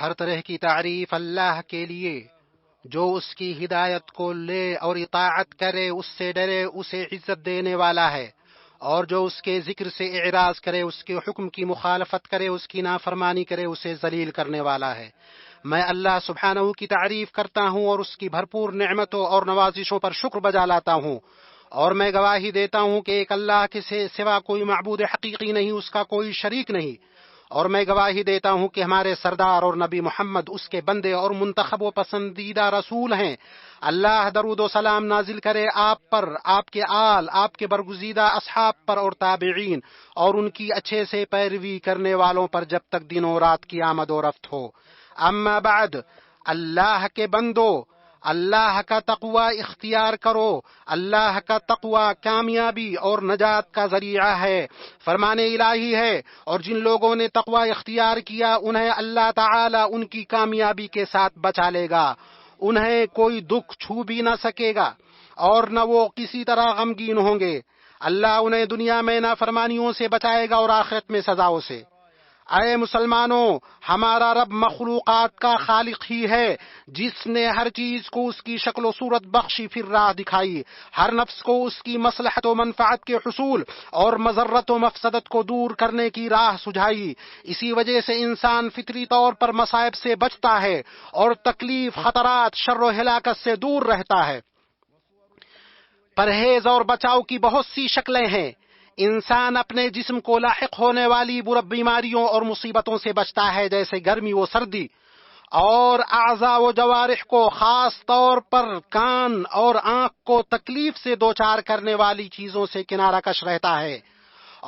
ہر طرح کی تعریف اللہ کے لیے جو اس کی ہدایت کو لے اور اطاعت کرے، اس سے ڈرے، اسے عزت دینے والا ہے، اور جو اس کے ذکر سے اعراض کرے، اس کے حکم کی مخالفت کرے، اس کی نافرمانی کرے، اسے ذلیل کرنے والا ہے۔ میں اللہ سبحانہ کی تعریف کرتا ہوں اور اس کی بھرپور نعمتوں اور نوازشوں پر شکر بجا لاتا ہوں، اور میں گواہی دیتا ہوں کہ ایک اللہ کے سوا کوئی معبود حقیقی نہیں، اس کا کوئی شریک نہیں، اور میں گواہی دیتا ہوں کہ ہمارے سردار اور نبی محمد اس کے بندے اور منتخب و پسندیدہ رسول ہیں۔ اللہ درود و سلام نازل کرے آپ پر، آپ کے آل، آپ کے برگزیدہ اصحاب پر اور تابعین اور ان کی اچھے سے پیروی کرنے والوں پر جب تک دن و رات کی آمد و رفت ہو۔ اما بعد، اللہ کے بندو، اللہ کا تقوی اختیار کرو۔ اللہ کا تقوی کامیابی اور نجات کا ذریعہ ہے، فرمان الہی ہے، اور جن لوگوں نے تقوی اختیار کیا انہیں اللہ تعالی ان کی کامیابی کے ساتھ بچا لے گا، انہیں کوئی دکھ چھو بھی نہ سکے گا اور نہ وہ کسی طرح غمگین ہوں گے۔ اللہ انہیں دنیا میں نافرمانیوں سے بچائے گا اور آخرت میں سزاؤں سے۔ اے مسلمانوں، ہمارا رب مخلوقات کا خالق ہی ہے، جس نے ہر چیز کو اس کی شکل و صورت بخشی، پھر راہ دکھائی، ہر نفس کو اس کی مصلحت و منفعت کے حصول اور مضرت و مفسدت کو دور کرنے کی راہ سجھائی۔ اسی وجہ سے انسان فطری طور پر مصائب سے بچتا ہے اور تکلیف، خطرات، شر و ہلاکت سے دور رہتا ہے۔ پرہیز اور بچاؤ کی بہت سی شکلیں ہیں۔ انسان اپنے جسم کو لاحق ہونے والی برا بیماریوں اور مصیبتوں سے بچتا ہے، جیسے گرمی و سردی، اور اعضاء و جوارح کو، خاص طور پر کان اور آنکھ کو تکلیف سے دوچار کرنے والی چیزوں سے کنارہ کش رہتا ہے،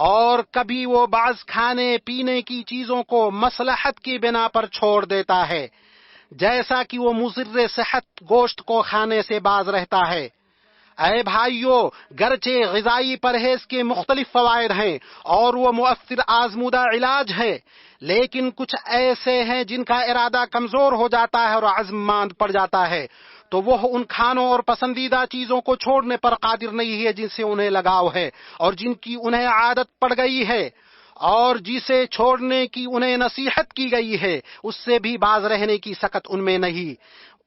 اور کبھی وہ بعض کھانے پینے کی چیزوں کو مصلحت کی بنا پر چھوڑ دیتا ہے، جیسا کہ وہ مضر صحت گوشت کو کھانے سے باز رہتا ہے۔ اے بھائیو، گرچہ غذائی پرہیز کے مختلف فوائد ہیں اور وہ مؤثر آزمودہ علاج ہے، لیکن کچھ ایسے ہیں جن کا ارادہ کمزور ہو جاتا ہے اور عزم ماند پڑ جاتا ہے، تو وہ ان کھانوں اور پسندیدہ چیزوں کو چھوڑنے پر قادر نہیں ہے جن سے انہیں لگاؤ ہے اور جن کی انہیں عادت پڑ گئی ہے، اور جسے چھوڑنے کی انہیں نصیحت کی گئی ہے اس سے بھی باز رہنے کی سخت ان میں نہیں،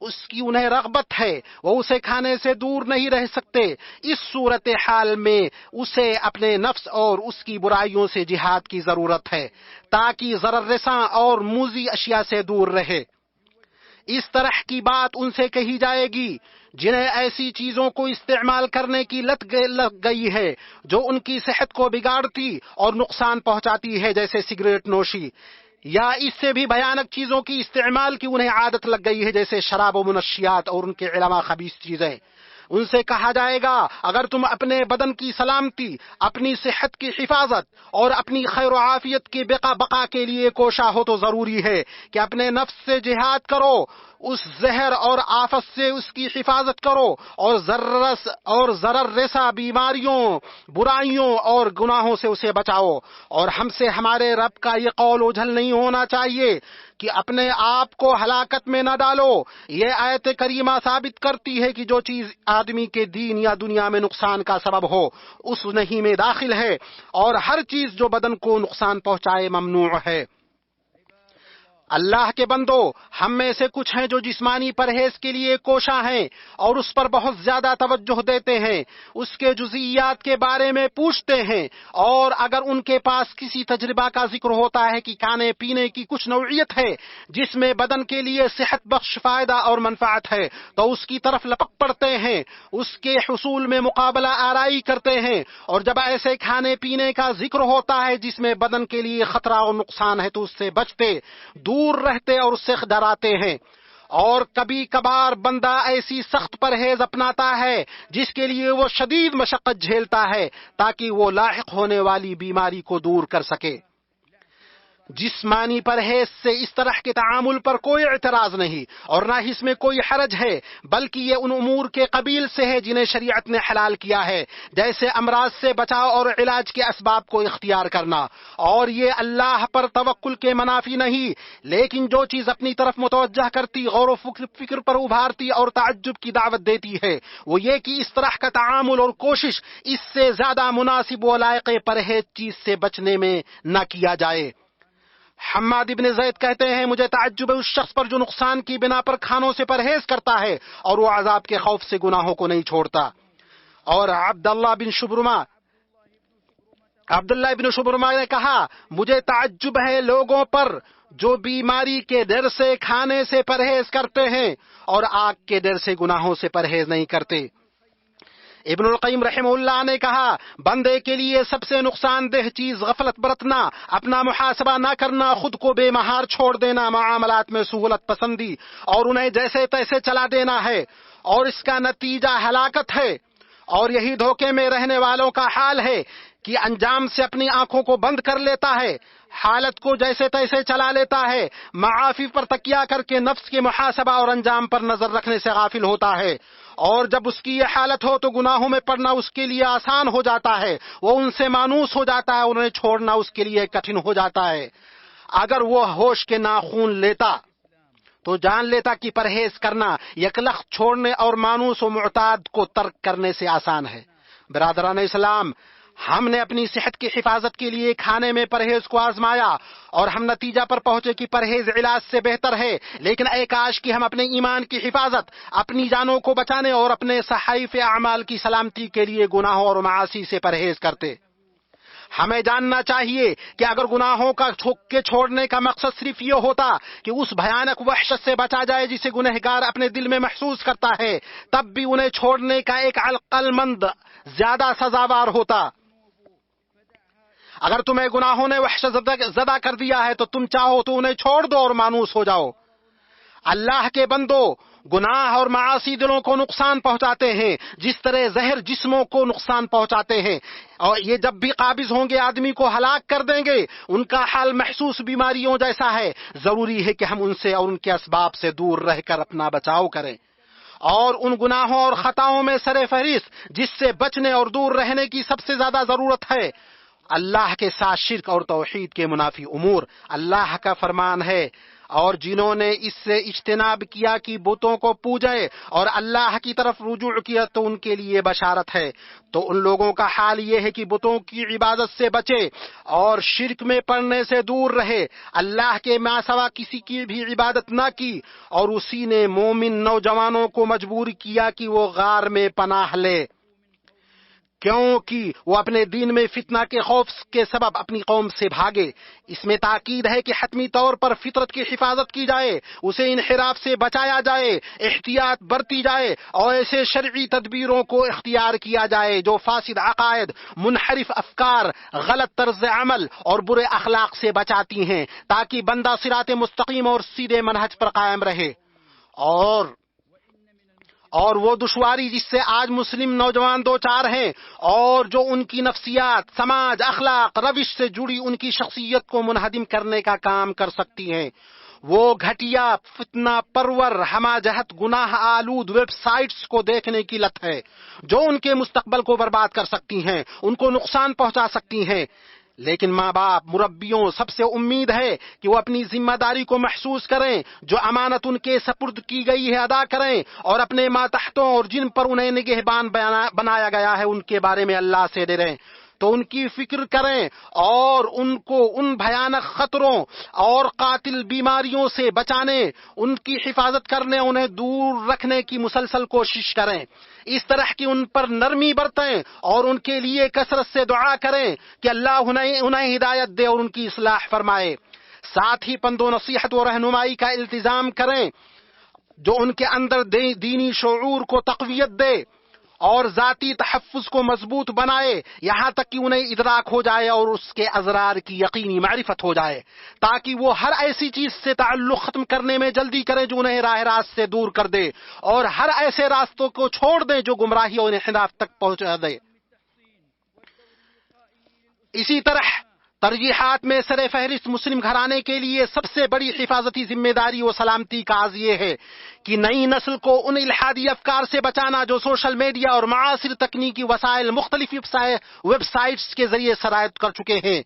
اس کی انہیں رغبت ہے، وہ اسے کھانے سے دور نہیں رہ سکتے۔ اس صورتحال میں اسے اپنے نفس اور اس کی برائیوں سے جہاد کی ضرورت ہے تاکہ ضرر رساں اور موذی اشیاء سے دور رہے۔ اس طرح کی بات ان سے کہی جائے گی جنہیں ایسی چیزوں کو استعمال کرنے کی لت لگ گئی ہے جو ان کی صحت کو بگاڑتی اور نقصان پہنچاتی ہے، جیسے سگریٹ نوشی، یا اس سے بھی بھیانک چیزوں کی استعمال کی انہیں عادت لگ گئی ہے، جیسے شراب و منشیات اور ان کے علاوہ خبیث چیزیں۔ ان سے کہا جائے گا اگر تم اپنے بدن کی سلامتی، اپنی صحت کی حفاظت اور اپنی خیر و عافیت کی بقا کے لیے کوشاں ہو تو ضروری ہے کہ اپنے نفس سے جہاد کرو، اس زہر اور آفت سے اس کی حفاظت کرو، اور ضرر رساں بیماریوں، برائیوں اور گناہوں سے اسے بچاؤ۔ اور ہم سے ہمارے رب کا یہ قول اوجھل نہیں ہونا چاہیے کہ اپنے آپ کو ہلاکت میں نہ ڈالو۔ یہ آیت کریمہ ثابت کرتی ہے کہ جو چیز آدمی کے دین یا دنیا میں نقصان کا سبب ہو اس نہیں میں داخل ہے، اور ہر چیز جو بدن کو نقصان پہنچائے ممنوع ہے۔ اللہ کے بندو، ہم میں سے کچھ ہیں جو جسمانی پرہیز کے لیے کوشاں ہیں اور اس پر بہت زیادہ توجہ دیتے ہیں، اس کے جزئیات کے بارے میں پوچھتے ہیں، اور اگر ان کے پاس کسی تجربہ کا ذکر ہوتا ہے کہ کھانے پینے کی کچھ نوعیت ہے جس میں بدن کے لیے صحت بخش فائدہ اور منفعت ہے تو اس کی طرف لپک پڑتے ہیں، اس کے حصول میں مقابلہ آرائی کرتے ہیں، اور جب ایسے کھانے پینے کا ذکر ہوتا ہے جس میں بدن کے لیے خطرہ اور نقصان ہے تو اس سے بچتے، دور رہتے اور اس سے ڈراتے ہیں۔ اور کبھی کبھار بندہ ایسی سخت پرہیز اپناتا ہے جس کے لیے وہ شدید مشقت جھیلتا ہے تاکہ وہ لاحق ہونے والی بیماری کو دور کر سکے۔ جسمانی پرہیز سے اس طرح کے تعامل پر کوئی اعتراض نہیں اور نہ ہی اس میں کوئی حرج ہے، بلکہ یہ ان امور کے قبیل سے ہے جنہیں شریعت نے حلال کیا ہے، جیسے امراض سے بچاؤ اور علاج کے اسباب کو اختیار کرنا، اور یہ اللہ پر توکل کے منافی نہیں، لیکن جو چیز اپنی طرف متوجہ کرتی، غور و فکر پر ابھارتی اور تعجب کی دعوت دیتی ہے وہ یہ کہ اس طرح کا تعامل اور کوشش اس سے زیادہ مناسب و لائق پرہیز چیز سے بچنے میں نہ کیا جائے۔ حماد ابن زید کہتے ہیں مجھے تعجب ہے اس شخص پر جو نقصان کی بنا پر کھانوں سے پرہیز کرتا ہے اور وہ عذاب کے خوف سے گناہوں کو نہیں چھوڑتا۔ اور عبداللہ ابن شبرما نے کہا مجھے تعجب ہے لوگوں پر جو بیماری کے ڈر سے کھانے سے پرہیز کرتے ہیں اور آگ کے ڈر سے گناہوں سے پرہیز نہیں کرتے۔ ابن القیم رحمہ اللہ نے کہا بندے کے لیے سب سے نقصان دہ چیز غفلت برتنا، اپنا محاسبہ نہ کرنا، خود کو بے مہار چھوڑ دینا، معاملات میں سہولت پسندی اور انہیں جیسے تیسے چلا دینا ہے، اور اس کا نتیجہ ہلاکت ہے۔ اور یہی دھوکے میں رہنے والوں کا حال ہے کہ انجام سے اپنی آنکھوں کو بند کر لیتا ہے، حالت کو جیسے تیسے چلا لیتا ہے، معافی پر تکیہ کر کے نفس کے محاسبہ اور انجام پر نظر رکھنے سے غافل ہوتا ہے، اور جب اس کی یہ حالت ہو تو گناہوں میں پڑنا اس کے لیے آسان ہو جاتا ہے، وہ ان سے مانوس ہو جاتا ہے، انہیں چھوڑنا اس کے لیے کٹھن ہو جاتا ہے۔ اگر وہ ہوش کے ناخون لیتا تو جان لیتا کہ پرہیز کرنا یکلخت چھوڑنے اور مانوس و معتاد کو ترک کرنے سے آسان ہے۔ برادران اسلام، ہم نے اپنی صحت کی حفاظت کے لیے کھانے میں پرہیز کو آزمایا اور ہم نتیجہ پر پہنچے کہ پرہیز علاج سے بہتر ہے، لیکن اے کاش کہ ہم اپنے ایمان کی حفاظت، اپنی جانوں کو بچانے اور اپنے صحائف اعمال کی سلامتی کے لیے گناہوں اور معاصی سے پرہیز کرتے۔ ہمیں جاننا چاہیے کہ اگر گناہوں کا چھوڑنے کا مقصد صرف یہ ہوتا کہ اس بھیانک وحشت سے بچا جائے جسے گنہگار اپنے دل میں محسوس کرتا ہے، تب بھی انہیں چھوڑنے کا ایک عقل مند زیادہ سزاوار ہوتا۔ اگر تمہیں گناہوں نے وحشت زدہ کر دیا ہے تو تم چاہو تو انہیں چھوڑ دو اور مانوس ہو جاؤ۔ اللہ کے بندو، گناہ اور معاصی دلوں کو نقصان پہنچاتے ہیں جس طرح زہر جسموں کو نقصان پہنچاتے ہیں، اور یہ جب بھی قابض ہوں گے آدمی کو ہلاک کر دیں گے۔ ان کا حال محسوس بیماریوں جیسا ہے۔ ضروری ہے کہ ہم ان سے اور ان کے اسباب سے دور رہ کر اپنا بچاؤ کریں، اور ان گناہوں اور خطاؤں میں سر فہرست جس سے بچنے اور دور رہنے کی سب سے زیادہ ضرورت ہے اللہ کے ساتھ شرک اور توحید کے منافی امور۔ اللہ کا فرمان ہے، اور جنہوں نے اس سے اجتناب کیا کہ بتوں کو پوجے اور اللہ کی طرف رجوع کیا تو ان کے لیے بشارت ہے۔ تو ان لوگوں کا حال یہ ہے کہ بتوں کی عبادت سے بچے اور شرک میں پڑنے سے دور رہے، اللہ کے ماں سوا کسی کی بھی عبادت نہ کی، اور اسی نے مومن نوجوانوں کو مجبور کیا کہ وہ غار میں پناہ لے، کیونکہ وہ اپنے دین میں فتنہ کے خوف کے سبب اپنی قوم سے بھاگے۔ اس میں تاکید ہے کہ حتمی طور پر فطرت کی حفاظت کی جائے، اسے انحراف سے بچایا جائے، احتیاط برتی جائے اور ایسے شرعی تدبیروں کو اختیار کیا جائے جو فاسد عقائد، منحرف افکار، غلط طرز عمل اور برے اخلاق سے بچاتی ہیں، تاکہ بندہ صراط مستقیم اور سیدھے منہج پر قائم رہے۔ اور وہ دشواری جس سے آج مسلم نوجوان دوچار ہیں اور جو ان کی نفسیات، سماج، اخلاق، روش سے جڑی ان کی شخصیت کو منہدم کرنے کا کام کر سکتی ہیں، وہ گھٹیا، فتنہ پرور، ہمہ جہت گناہ آلود ویب سائٹس کو دیکھنے کی لت ہے جو ان کے مستقبل کو برباد کر سکتی ہیں، ان کو نقصان پہنچا سکتی ہیں۔ لیکن ماں باپ، مربیوں سب سے امید ہے کہ وہ اپنی ذمہ داری کو محسوس کریں، جو امانت ان کے سپرد کی گئی ہے ادا کریں، اور اپنے ماتحتوں اور جن پر انہیں نگہبان بنایا گیا ہے ان کے بارے میں اللہ سے ڈریں، تو ان کی فکر کریں اور ان کو ان بھیانک خطروں اور قاتل بیماریوں سے بچانے، ان کی حفاظت کرنے، انہیں دور رکھنے کی مسلسل کوشش کریں۔ اس طرح کی ان پر نرمی برتیں اور ان کے لیے کثرت سے دعا کریں کہ اللہ انہیں ہدایت دے اور ان کی اصلاح فرمائے۔ ساتھ ہی پند و نصیحت و رہنمائی کا التزام کریں جو ان کے اندر دینی شعور کو تقویت دے اور ذاتی تحفظ کو مضبوط بنائے، یہاں تک کہ انہیں ادراک ہو جائے اور اس کے اضرار کی یقینی معرفت ہو جائے، تاکہ وہ ہر ایسی چیز سے تعلق ختم کرنے میں جلدی کریں جو انہیں راہ راست سے دور کر دے، اور ہر ایسے راستوں کو چھوڑ دیں جو گمراہی اور انحراف تک پہنچا دے۔ اسی طرح ترجیحات میں سر فہرست مسلم گھرانے کے لیے سب سے بڑی حفاظتی ذمہ داری و سلامتی کا عاز یہ ہے کہ نئی نسل کو ان الحادی افکار سے بچانا جو سوشل میڈیا اور معاصر تکنیکی وسائل مختلف ویب سائٹس کے ذریعے سرایت کر چکے ہیں۔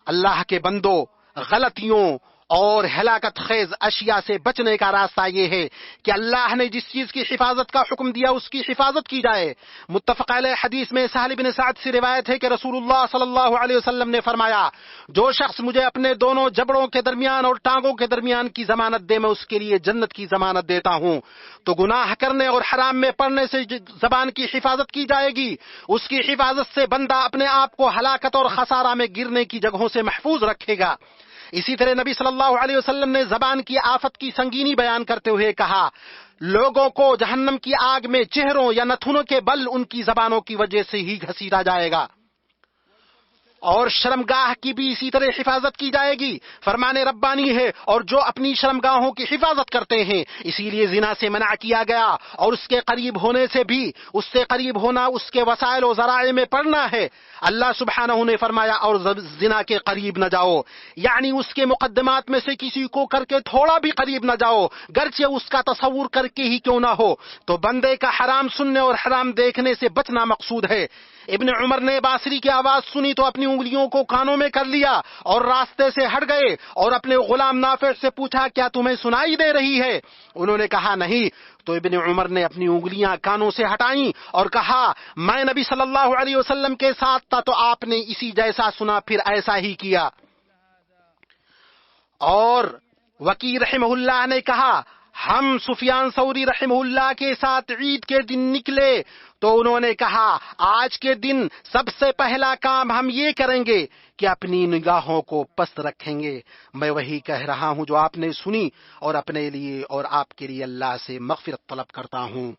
اللہ کے بندو، غلطیوں اور ہلاکت خیز اشیاء سے بچنے کا راستہ یہ ہے کہ اللہ نے جس چیز کی حفاظت کا حکم دیا اس کی حفاظت کی جائے۔ متفق علیہ حدیث میں سہل بن سعد سے روایت ہے کہ رسول اللہ صلی اللہ علیہ وسلم نے فرمایا، جو شخص مجھے اپنے دونوں جبڑوں کے درمیان اور ٹانگوں کے درمیان کی ضمانت دے، میں اس کے لیے جنت کی ضمانت دیتا ہوں۔ تو گناہ کرنے اور حرام میں پڑنے سے زبان کی حفاظت کی جائے گی، اس کی حفاظت سے بندہ اپنے آپ کو ہلاکت اور خسارہ میں گرنے کی جگہوں سے محفوظ رکھے گا۔ اسی طرح نبی صلی اللہ علیہ وسلم نے زبان کی آفت کی سنگینی بیان کرتے ہوئے کہا، لوگوں کو جہنم کی آگ میں چہروں یا نتھنوں کے بل ان کی زبانوں کی وجہ سے ہی گھسیٹا جائے گا، اور شرمگاہ کی بھی اسی طرح حفاظت کی جائے گی۔ فرمان ربانی ہے، اور جو اپنی شرمگاہوں کی حفاظت کرتے ہیں، اسی لیے زنا سے منع کیا گیا، اور اس کے قریب ہونے سے بھی، اس سے قریب ہونا اس کے وسائل و ذرائع میں پڑنا ہے۔ اللہ سبحانہ نے فرمایا، اور زنا کے قریب نہ جاؤ، یعنی اس کے مقدمات میں سے کسی کو کر کے تھوڑا بھی قریب نہ جاؤ، گرچہ اس کا تصور کر کے ہی کیوں نہ ہو۔ تو بندے کا حرام سننے اور حرام دیکھنے سے بچنا مقصود ہے۔ ابن عمر نے بانسری کی آواز سنی تو اپنی انگلیوں کو کانوں میں کر لیا اور راستے سے ہٹ گئے، اور اپنے غلام نافع سے پوچھا، کیا تمہیں سنائی دے رہی ہے؟ انہوں نے کہا نہیں۔ تو ابن عمر نے اپنی انگلیاں کانوں سے ہٹائیں اور کہا، میں نبی صلی اللہ علیہ وسلم کے ساتھ تھا تو آپ نے اسی جیسا سنا، پھر ایسا ہی کیا۔ اور وکی رحمہ اللہ نے کہا، ہم سفیان ثوری رحمہ اللہ کے ساتھ عید کے دن نکلے تو انہوں نے کہا، آج کے دن سب سے پہلا کام ہم یہ کریں گے کہ اپنی نگاہوں کو پست رکھیں گے۔ میں وہی کہہ رہا ہوں جو آپ نے سنی، اور اپنے لیے اور آپ کے لیے اللہ سے مغفرت طلب کرتا ہوں۔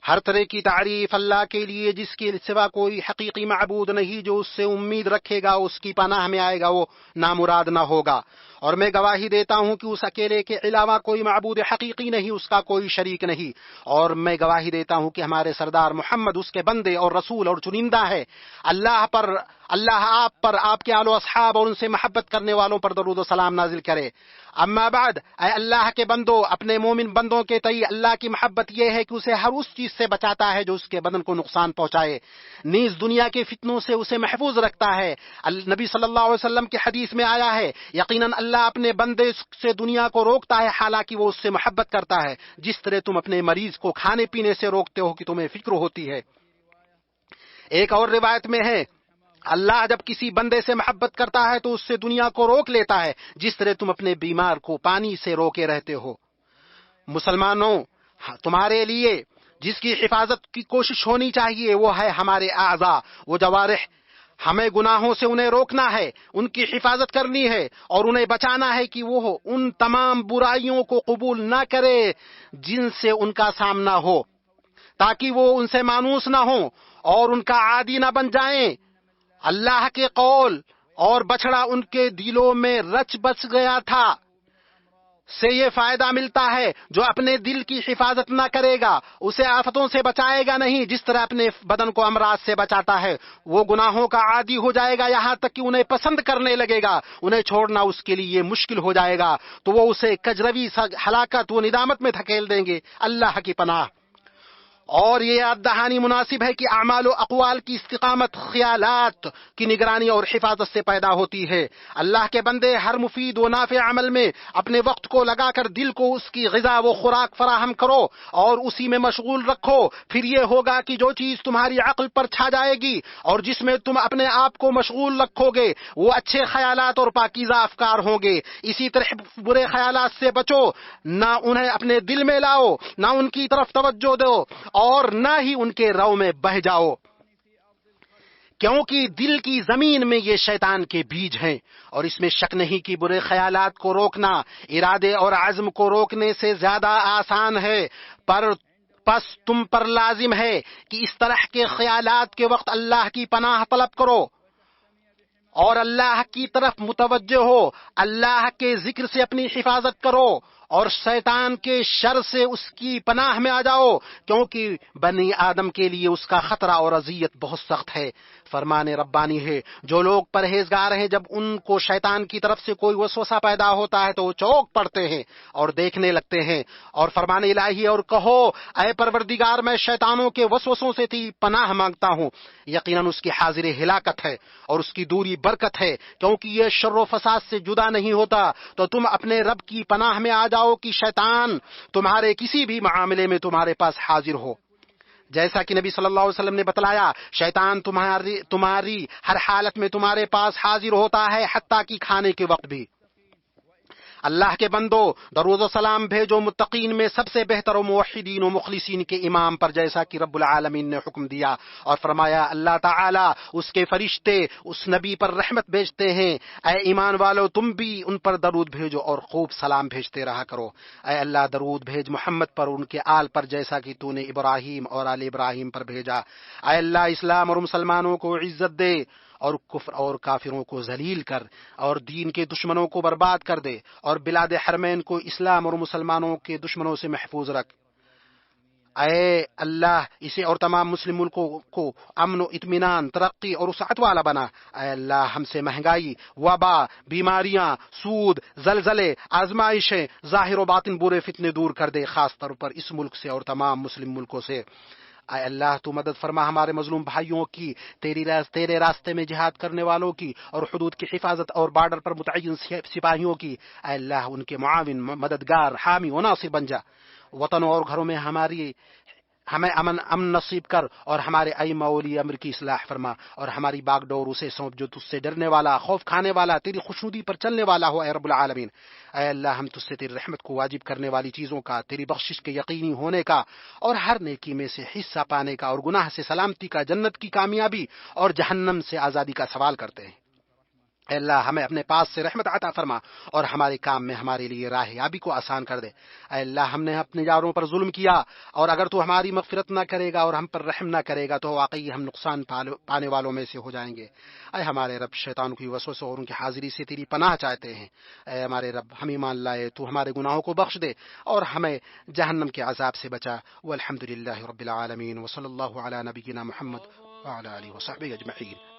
ہر طرح کی تعریف اللہ کے لیے، جس کے سوا کوئی حقیقی معبود نہیں، جو اس سے امید رکھے گا اس کی پناہ میں آئے گا، وہ نامراد نہ ہوگا۔ اور میں گواہی دیتا ہوں کہ اس اکیلے کے علاوہ کوئی معبود حقیقی نہیں، اس کا کوئی شریک نہیں۔ اور میں گواہی دیتا ہوں کہ ہمارے سردار محمد اس کے بندے اور رسول اور چنندہ ہے۔ اللہ آپ پر، آپ کے آل و اصحاب اور ان سے محبت کرنے والوں پر درود و سلام نازل کرے۔ اما بعد، اے اللہ کے بندو، اپنے مومن بندوں کے تئیں اللہ کی محبت یہ ہے کہ اسے ہر اس چیز سے بچاتا ہے جو اس کے بدن کو نقصان پہنچائے، نیز دنیا کے فتنوں سے اسے محفوظ رکھتا ہے۔ نبی صلی اللہ علیہ وسلم کی حدیث میں آیا ہے، یقیناً اللہ اپنے بندے سے دنیا کو روکتا ہے حالانکہ وہ اس سے محبت کرتا ہے، جس طرح تم اپنے مریض کو کھانے پینے سے روکتے ہو کہ تمہیں فکر ہوتی ہے۔ ایک اور روایت میں ہے، اللہ جب کسی بندے سے محبت کرتا ہے تو اس سے دنیا کو روک لیتا ہے، جس طرح تم اپنے بیمار کو پانی سے روکے رہتے ہو۔ مسلمانوں، تمہارے لیے جس کی حفاظت کی کوشش ہونی چاہیے وہ ہے ہمارے اعضاء، وہ جوارح۔ ہمیں گناہوں سے انہیں روکنا ہے، ان کی حفاظت کرنی ہے، اور انہیں بچانا ہے کہ وہ ان تمام برائیوں کو قبول نہ کرے جن سے ان کا سامنا ہو، تاکہ وہ ان سے مانوس نہ ہوں اور ان کا عادی نہ بن جائیں۔ اللہ کے قول اور بچڑا ان کے دلوں میں رچ بس گیا تھا سے یہ فائدہ ملتا ہے، جو اپنے دل کی حفاظت نہ کرے گا اسے آفتوں سے بچائے گا نہیں، جس طرح اپنے بدن کو امراض سے بچاتا ہے۔ وہ گناہوں کا عادی ہو جائے گا یہاں تک کہ انہیں پسند کرنے لگے گا، انہیں چھوڑنا اس کے لیے مشکل ہو جائے گا، تو وہ اسے کجروی ہلاکت و ندامت میں دھکیل دیں گے۔ اللہ کی پناہ۔ اور یہ یاد دہانی مناسب ہے کہ اعمال و اقوال کی استقامت خیالات کی نگرانی اور حفاظت سے پیدا ہوتی ہے۔ اللہ کے بندے، ہر مفید و نافع عمل میں اپنے وقت کو لگا کر دل کو اس کی غذا و خوراک فراہم کرو اور اسی میں مشغول رکھو، پھر یہ ہوگا کہ جو چیز تمہاری عقل پر چھا جائے گی اور جس میں تم اپنے آپ کو مشغول رکھو گے وہ اچھے خیالات اور پاکیزہ افکار ہوں گے۔ اسی طرح برے خیالات سے بچو، نہ انہیں اپنے دل میں لاؤ، نہ ان کی طرف توجہ دو اور نہ ہی ان کے رو میں بہہ جاؤ، کیونکہ دل کی زمین میں یہ شیطان کے بیج ہیں، اور اس میں شک نہیں کہ برے خیالات کو روکنا ارادے اور عزم کو روکنے سے زیادہ آسان ہے، پس تم پر لازم ہے کہ اس طرح کے خیالات کے وقت اللہ کی پناہ طلب کرو اور اللہ کی طرف متوجہ ہو، اللہ کے ذکر سے اپنی حفاظت کرو اور شیطان کے شر سے اس کی پناہ میں آ جاؤ، کیونکہ بنی آدم کے لیے اس کا خطرہ اور اذیت بہت سخت ہے۔ فرمان ربانی ہے، جو لوگ پرہیزگار ہیں جب ان کو شیطان کی طرف سے کوئی وسوسہ پیدا ہوتا ہے تو وہ چونک پڑتے ہیں اور دیکھنے لگتے ہیں، اور فرمان الہی اور کہو اے پروردگار میں شیطانوں کے وسوسوں سے تیری پناہ مانگتا ہوں، یقیناً اس کی حاضر ہلاکت ہے اور اس کی دوری برکت ہے، کیونکہ یہ شر و فساد سے جدا نہیں ہوتا۔ تو تم اپنے رب کی پناہ میں آ جاؤ کہ شیطان تمہارے کسی بھی معاملے میں تمہارے پاس حاضر ہو۔ جیسا کہ نبی صلی اللہ علیہ وسلم نے بتلایا، شیطان تمہاری ہر حالت میں تمہارے پاس حاضر ہوتا ہے، حتیٰ کہ کھانے کے وقت بھی۔ اللہ کے بندو، درود و سلام بھیجو متقین میں سب سے بہتر و موحدین و مخلصین کے امام پر، جیسا کہ رب العالمین نے حکم دیا اور فرمایا اللہ تعالی اس کے فرشتے اس نبی پر رحمت بھیجتے ہیں۔ اے ایمان والو، تم بھی ان پر درود بھیجو اور خوب سلام بھیجتے رہا کرو۔ اے اللہ درود بھیج محمد پر، ان کے آل پر، جیسا کہ تو نے ابراہیم اور آل ابراہیم پر بھیجا۔ اے اللہ اسلام اور مسلمانوں کو عزت دے اور کفر اور کافروں کو ذلیل کر، اور دین کے دشمنوں کو برباد کر دے، اور بلاد حرمین کو اسلام اور مسلمانوں کے دشمنوں سے محفوظ رکھ۔ اے اللہ اسے اور تمام مسلم ملکوں کو امن و اطمینان، ترقی اور وسعت والا بنا۔ اے اللہ ہم سے مہنگائی، وبا، بیماریاں، سود، زلزلے، آزمائشیں، ظاہر و باطن برے فتنے دور کر دے، خاص طور پر اس ملک سے اور تمام مسلم ملکوں سے۔ اے اللہ تو مدد فرما ہمارے مظلوم بھائیوں کی، تیرے راستے میں جہاد کرنے والوں کی، اور حدود کی حفاظت اور بارڈر پر متعین سپاہیوں کی۔ اے اللہ ان کے معاون، مددگار، حامی و ناصر بن جا۔ وطنوں اور گھروں میں ہمیں امن نصیب کر، اور ہمارے ائمہ ولی امر کی اصلاح فرما، اور ہماری باغ ڈور اسے سونپ جو تجھ سے ڈرنے والا، خوف کھانے والا، تیری خوشنودی پر چلنے والا ہو اے رب العالمین۔ اے اللہ ہم تجھ سے تیری رحمت کو واجب کرنے والی چیزوں کا، تیری بخشش کے یقینی ہونے کا، اور ہر نیکی میں سے حصہ پانے کا، اور گناہ سے سلامتی کا، جنت کی کامیابی اور جہنم سے آزادی کا سوال کرتے ہیں۔ اے اللہ ہمیں اپنے پاس سے رحمت عطا فرما، اور ہمارے کام میں ہمارے لیے راہ یابی کو آسان کر دے۔ اے اللہ ہم نے اپنے یاروں پر ظلم کیا، اور اگر تو ہماری مغفرت نہ کرے گا اور ہم پر رحم نہ کرے گا تو واقعی ہم نقصان پانے والوں میں سے ہو جائیں گے۔ اے ہمارے رب، شیطان کی وسوسوں اور ان کی حاضری سے تیری پناہ چاہتے ہیں۔ اے ہمارے رب، ہم ایمان لائے، تو ہمارے گناہوں کو بخش دے اور ہمیں جہنم کے عذاب سے بچا۔ والحمد للہ رب العالمین، وصلی اللہ علی نبینا محمد وعلی آلہ وصحبہ اجمعین۔